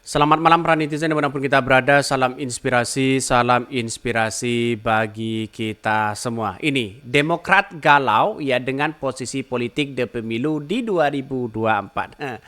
Selamat malam para netizen dimanapun kita berada, salam inspirasi bagi kita semua. Ini Demokrat galau ya dengan posisi politik di pemilu di 2024.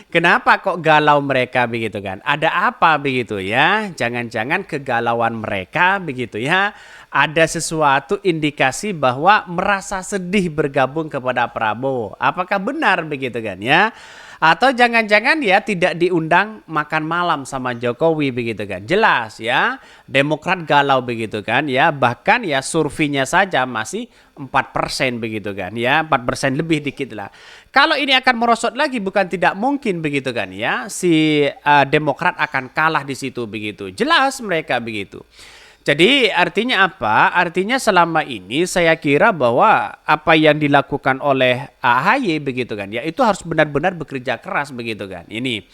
Kenapa kok galau mereka begitu kan? Ada apa begitu ya? Jangan-jangan kegalauan mereka begitu ya? Ada sesuatu indikasi bahwa merasa sedih bergabung kepada Prabowo. Apakah benar begitu kan ya? Atau jangan-jangan ya tidak diundang makan malam sama Jokowi begitu kan. Jelas ya, Demokrat galau begitu kan ya. Bahkan ya surveinya saja masih 4% begitu kan ya. 4% lebih dikit lah. Kalau ini akan merosot lagi bukan tidak mungkin begitu kan ya. Si Demokrat akan kalah di situ begitu. Jelas mereka begitu. Jadi artinya apa? Artinya selama ini saya kira bahwa apa yang dilakukan oleh AHY begitu kan ya, itu harus benar-benar bekerja keras begitu kan. Ini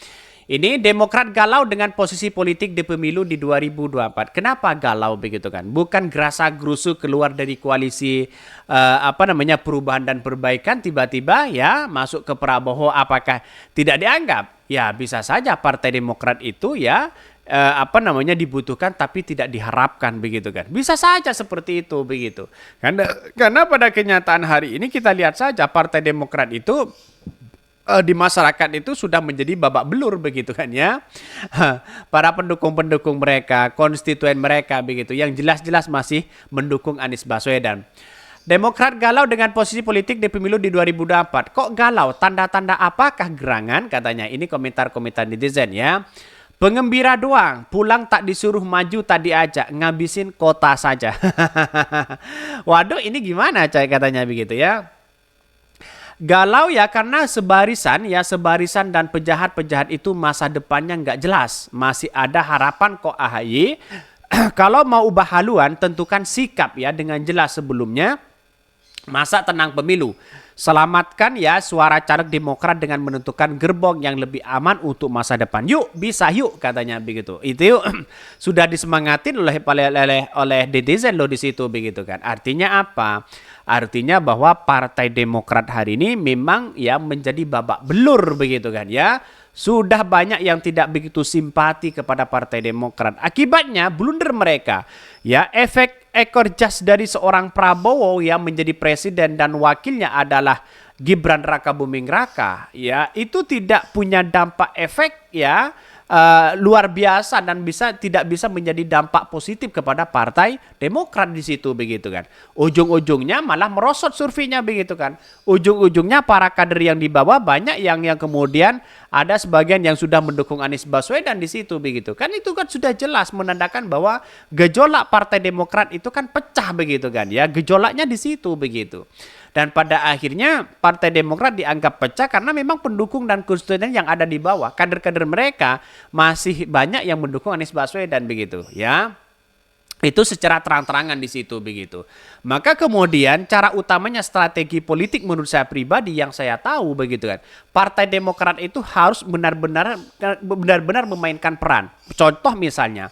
Demokrat galau dengan posisi politik di pemilu di 2024. Kenapa galau begitu kan? Bukan gerasa gerusu keluar dari koalisi perubahan dan perbaikan tiba-tiba ya masuk ke Prabowo, apakah tidak dianggap? Ya bisa saja Partai Demokrat itu ya dibutuhkan tapi tidak diharapkan begitu kan. Bisa saja seperti itu begitu. Karena pada kenyataan hari ini kita lihat saja Partai Demokrat itu di masyarakat itu sudah menjadi babak belur begitu kan ya. Para pendukung-pendukung mereka, konstituen mereka begitu yang jelas-jelas masih mendukung Anies Baswedan. Demokrat galau dengan posisi politik di pemilu di 2024. Kok galau? Tanda-tanda apakah gerangan? Katanya ini komentar-komentar netizen ya. Pengembira doang, pulang tak disuruh maju, tak diajak, ngabisin kota saja. Waduh, ini gimana coy katanya begitu ya. Galau ya karena sebarisan dan pejahat-pejahat itu masa depannya nggak jelas. Masih ada harapan kok AHY. Kalau mau ubah haluan tentukan sikap ya dengan jelas sebelumnya. Masa tenang pemilu. Selamatkan ya suara caleg Demokrat dengan menentukan gerbong yang lebih aman untuk masa depan. Yuk, bisa yuk katanya begitu. Itu sudah disemangatin oleh netizen loh di situ begitu kan. Artinya apa? Artinya bahwa Partai Demokrat hari ini memang ya menjadi babak belur begitu kan ya. Sudah banyak yang tidak begitu simpati kepada Partai Demokrat. Akibatnya blunder mereka. Ya, efek ekor jas dari seorang Prabowo yang menjadi presiden dan wakilnya adalah Gibran Rakabuming Raka. Ya, itu tidak punya dampak efek ya luar biasa dan tidak bisa menjadi dampak positif kepada Partai Demokrat di situ begitu kan. Ujung-ujungnya malah merosot surveinya begitu kan. Ujung-ujungnya para kader yang di bawah banyak yang kemudian ada sebagian yang sudah mendukung Anies Baswedan di situ begitu. Kan itu kan sudah jelas menandakan bahwa gejolak Partai Demokrat itu kan pecah begitu kan ya. Gejolaknya di situ begitu. Dan pada akhirnya Partai Demokrat dianggap pecah karena memang pendukung dan konstituen yang ada di bawah, kader-kader mereka masih banyak yang mendukung Anies Baswedan begitu ya. Itu secara terang-terangan di situ begitu. Maka kemudian cara utamanya strategi politik menurut saya pribadi yang saya tahu begitu kan. Partai Demokrat itu harus benar-benar memainkan peran. Contoh misalnya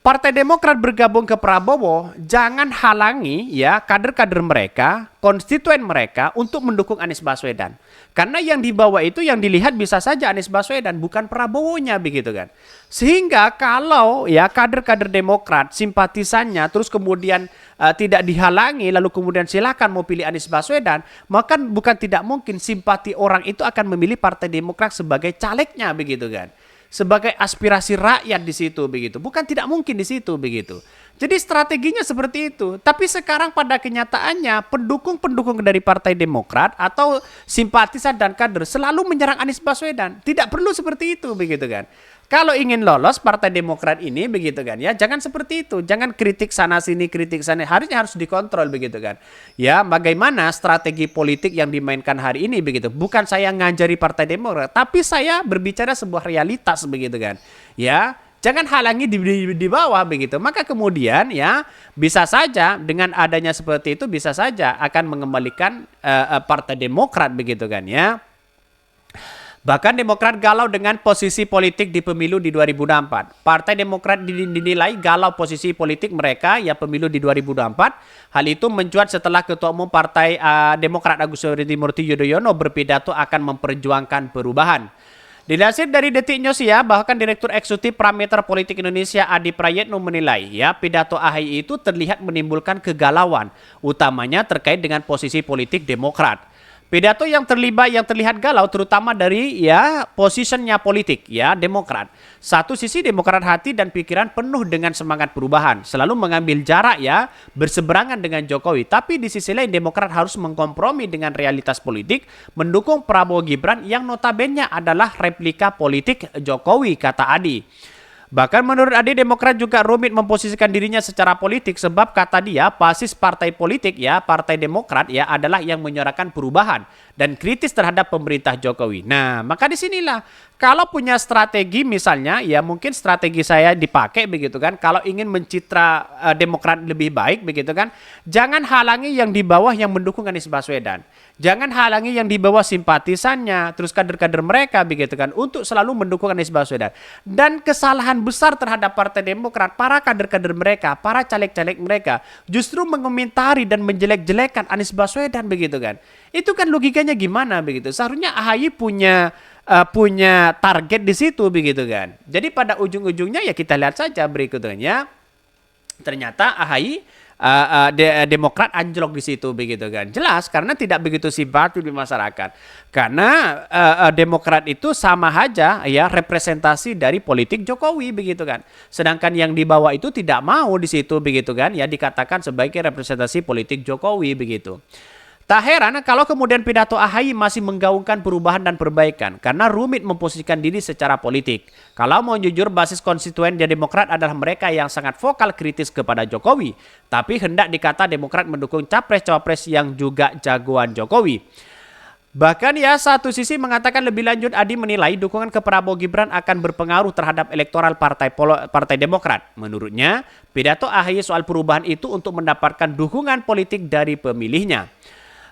Partai Demokrat bergabung ke Prabowo, jangan halangi ya kader-kader mereka, konstituen mereka untuk mendukung Anies Baswedan. Karena yang dibawa itu yang dilihat bisa saja Anies Baswedan, bukan Prabowo-nya begitu kan. Sehingga kalau ya kader-kader Demokrat, simpatisannya terus kemudian tidak dihalangi, lalu kemudian silakan mau pilih Anies Baswedan, maka bukan tidak mungkin simpati orang itu akan memilih Partai Demokrat sebagai calegnya begitu kan. Sebagai aspirasi rakyat di situ begitu. Bukan tidak mungkin di situ begitu. Jadi strateginya seperti itu. Tapi sekarang pada kenyataannya pendukung-pendukung dari Partai Demokrat atau simpatisan dan kader selalu menyerang Anies Baswedan. Tidak perlu seperti itu begitu kan. Kalau ingin lolos Partai Demokrat ini begitu kan ya, jangan seperti itu. Jangan kritik sana sini, kritik sana. Harus dikontrol begitu kan. Ya, bagaimana strategi politik yang dimainkan hari ini begitu. Bukan saya ngajari Partai Demokrat, tapi saya berbicara sebuah realitas begitu kan. Ya, jangan halangi di bawah begitu. Maka kemudian ya bisa saja dengan adanya seperti itu bisa saja akan mengembalikan Partai Demokrat begitu kan ya. Bahkan Demokrat galau dengan posisi politik di pemilu di 2024. Partai Demokrat dinilai galau posisi politik mereka ya pemilu di 2024. Hal itu mencuat setelah Ketua Umum Partai Demokrat Agus Harimurti Yudhoyono berpidato akan memperjuangkan perubahan. Dilansir dari Detik News ya, bahkan Direktur Eksekutif Parameter Politik Indonesia Adi Prayitno menilai ya pidato AHY itu terlihat menimbulkan kegalauan, utamanya terkait dengan posisi politik Demokrat. Pidato yang terlihat galau terutama dari ya posisinya politik ya Demokrat. Satu sisi Demokrat hati dan pikiran penuh dengan semangat perubahan, selalu mengambil jarak ya berseberangan dengan Jokowi. Tapi di sisi lain Demokrat harus mengkompromi dengan realitas politik, mendukung Prabowo Gibran yang notabene adalah replika politik Jokowi, kata Adi. Bahkan menurut Adi, Demokrat juga rumit memposisikan dirinya secara politik sebab kata dia basis partai politik ya Partai Demokrat ya adalah yang menyuarakan perubahan dan kritis terhadap pemerintah Jokowi. Nah, maka disinilah kalau punya strategi misalnya ya mungkin strategi saya dipakai begitu kan. Kalau ingin mencitra Demokrat lebih baik begitu kan, jangan halangi yang di bawah yang mendukung Anies Baswedan. Jangan halangi yang di bawah simpatisannya, terus kader-kader mereka begitu kan untuk selalu mendukung Anies Baswedan. Dan kesalahan besar terhadap Partai Demokrat, para kader-kader mereka, para caleg-caleg mereka justru mengomentari dan menjelek-jelekan Anies Baswedan begitu kan. Itu kan logikanya gimana begitu? Seharusnya AHY punya target di situ begitu kan. Jadi pada ujung-ujungnya ya kita lihat saja berikutnya. Ternyata AHY Demokrat anjlok di situ begitu kan. Jelas karena tidak begitu simpati di masyarakat. Karena Demokrat itu sama aja ya representasi dari politik Jokowi begitu kan. Sedangkan yang di bawah itu tidak mau di situ begitu kan ya dikatakan sebagai representasi politik Jokowi begitu. Tak heran kalau kemudian pidato AHY masih menggaungkan perubahan dan perbaikan karena rumit memposisikan diri secara politik. Kalau mau jujur, basis konstituen di Demokrat adalah mereka yang sangat vokal kritis kepada Jokowi. Tapi hendak dikata Demokrat mendukung capres-cawapres yang juga jagoan Jokowi. Bahkan ya satu sisi mengatakan lebih lanjut Adi menilai dukungan ke Prabowo Gibran akan berpengaruh terhadap elektoral Partai Demokrat. Menurutnya, pidato AHY soal perubahan itu untuk mendapatkan dukungan politik dari pemilihnya.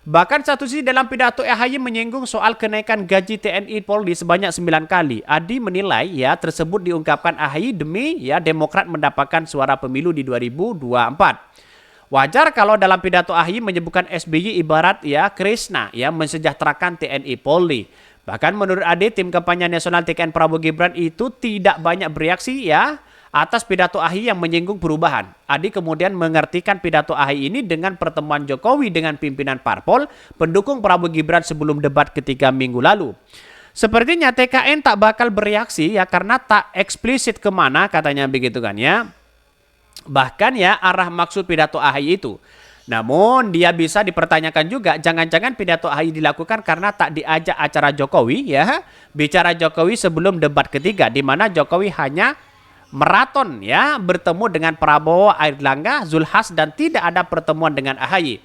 Bahkan satu sisi dalam pidato AHY menyinggung soal kenaikan gaji TNI Polri sebanyak 9 kali. Adi menilai ya tersebut diungkapkan AHY demi ya Demokrat mendapatkan suara pemilu di 2024. Wajar kalau dalam pidato AHY menyebutkan SBY ibarat ya Krishna ya mensejahterakan TNI Polri. Bahkan menurut Adi tim kampanye nasional TKN Prabowo Gibran itu tidak banyak bereaksi ya atas pidato AHY yang menyinggung perubahan. Adi kemudian mengartikan pidato AHY ini dengan pertemuan Jokowi dengan pimpinan parpol pendukung Prabowo Gibran sebelum debat ketiga minggu lalu. Sepertinya TKN tak bakal bereaksi ya karena tak eksplisit kemana katanya begitu kan ya. Bahkan ya arah maksud pidato AHY itu. Namun dia bisa dipertanyakan juga jangan-jangan pidato AHY dilakukan karena tak diajak acara Jokowi ya. Bicara Jokowi sebelum debat ketiga di mana Jokowi hanya maraton ya bertemu dengan Prabowo, Airlangga, Zulhas dan tidak ada pertemuan dengan AHY.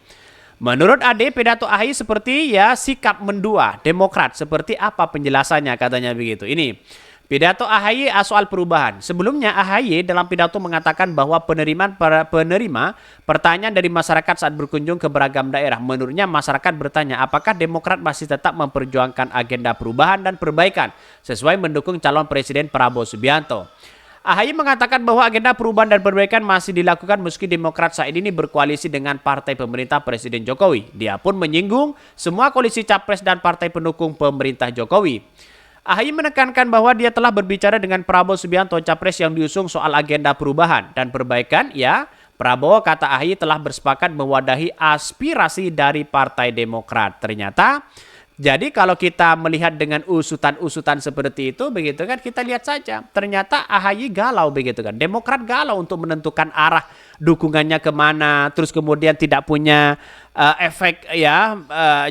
Menurut Ade pidato AHY seperti ya sikap mendua Demokrat seperti apa penjelasannya katanya begitu. Ini pidato AHY soal perubahan. Sebelumnya AHY dalam pidato mengatakan bahwa penerima pertanyaan dari masyarakat saat berkunjung ke beragam daerah. Menurutnya masyarakat bertanya apakah Demokrat masih tetap memperjuangkan agenda perubahan dan perbaikan sesuai mendukung calon Presiden Prabowo Subianto. AHY mengatakan bahwa agenda perubahan dan perbaikan masih dilakukan meski Demokrat saat ini berkoalisi dengan partai pemerintah Presiden Jokowi. Dia pun menyinggung semua koalisi capres dan partai pendukung pemerintah Jokowi. AHY menekankan bahwa dia telah berbicara dengan Prabowo Subianto capres yang diusung soal agenda perubahan dan perbaikan. Ya, Prabowo kata AHY telah bersepakat mewadahi aspirasi dari Partai Demokrat. Ternyata jadi kalau kita melihat dengan usutan-usutan seperti itu begitu kan kita lihat saja ternyata AHY galau begitu kan. Demokrat galau untuk menentukan arah dukungannya kemana terus kemudian tidak punya efek ya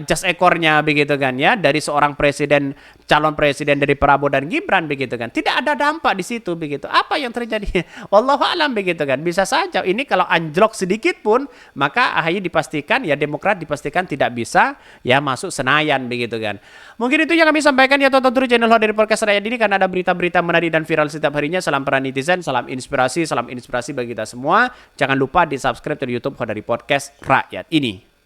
jas ekornya begitu kan ya dari seorang presiden calon presiden dari Prabowo dan Gibran begitu kan. Tidak ada dampak di situ begitu. Apa yang terjadi? Wallahu alam begitu kan. Bisa saja ini kalau anjlok sedikit pun maka AHY dipastikan ya Demokrat dipastikan tidak bisa ya masuk Senayan begitu kan. Mungkin itu yang kami sampaikan ya tonton terus channel dari podcast Rakyat ini karena ada berita-berita menarik dan viral setiap harinya. Salam para netizen, salam inspirasi bagi kita semua. Jangan lupa di subscribe di YouTube dari podcast Rakyat ini.